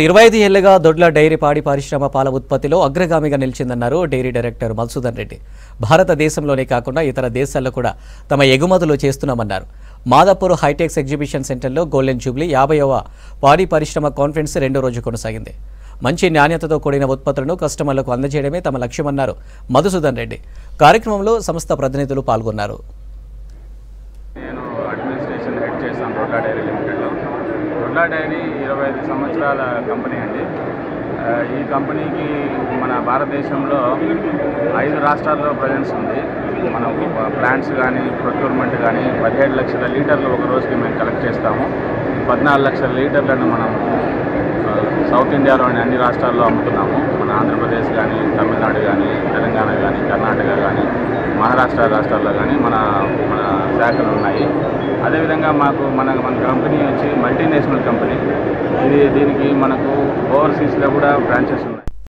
25 ఏళ్లుగా దొడ్ల డైరీ పాడి పరిశ్రమ పాల ఉత్పత్తిలో అగ్రగామిగా నిలిచిందన్నారు డైరీ డైరెక్టర్ మధుసూదన్ రెడ్డి. భారతదేశంలోనే కాకుండా ఇతర దేశాల్లో కూడా తమ ఎగుమతులు చేస్తున్నామన్నారు. మాదాపూర్ హైటెక్స్ ఎగ్జిబిషన్ సెంటర్లో గోల్డెన్ జూబ్లీ 50వ పాడి పరిశ్రమ కాన్ఫరెన్స్ రెండో రోజు కొనసాగింది. మంచి నాణ్యతతో కూడిన ఉత్పత్తులను కస్టమర్లకు అందజేయడమే తమ లక్ష్యమన్నారు మధుసూదన్ రెడ్డి. కార్యక్రమంలో సంస్థ ప్రతినిధులు పాల్గొన్నారు. దొడ్ల డైరీ 25 సంవత్సరాల కంపెనీ అండి. ఈ కంపెనీకి మన భారతదేశంలో 5 రాష్ట్రాల్లో ప్రజెన్స్ ఉంది. మన ప్లాంట్స్ కానీ ప్రొక్యూర్మెంట్ కానీ 17 లక్షల లీటర్లు ఒక రోజుకి మేము కలెక్ట్ చేస్తాము. 14 లక్షల లీటర్లను మనం సౌత్ ఇండియాలోని అన్ని రాష్ట్రాల్లో అమ్ముతున్నాము. మన ఆంధ్రప్రదేశ్ కానీ, తమిళనాడు కానీ, తెలంగాణ కానీ, కర్ణాటక కానీ, మహారాష్ట్ర రాష్ట్రాల్లో కానీ మన శాఖలు ఉన్నాయి. అదేవిధంగా మన కంపెనీ వచ్చి మల్టీనేషనల్ కంపెనీ. దీనికి మనకు ఓవర్సీస్లో కూడా బ్రాంచెస్ ఉన్నాయి.